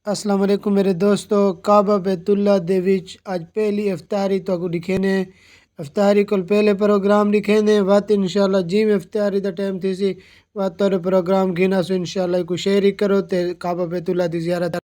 अस्सलाम वालेकुम मेरे दोस्तों। काबा बैतुल्ला दे विच अज पहली इफ्तारी तो दिखेने। इफ्तारी को पहले प्रोग्राम दिखेने वत इंशाल्लाह जिमें इफ्तारी दा टाइम थी सी वत तोरे प्रोग्राम गिना सो इंशाल्लाह को शेयर करो ते काबा बैतुल्ला दी ज़ियारत।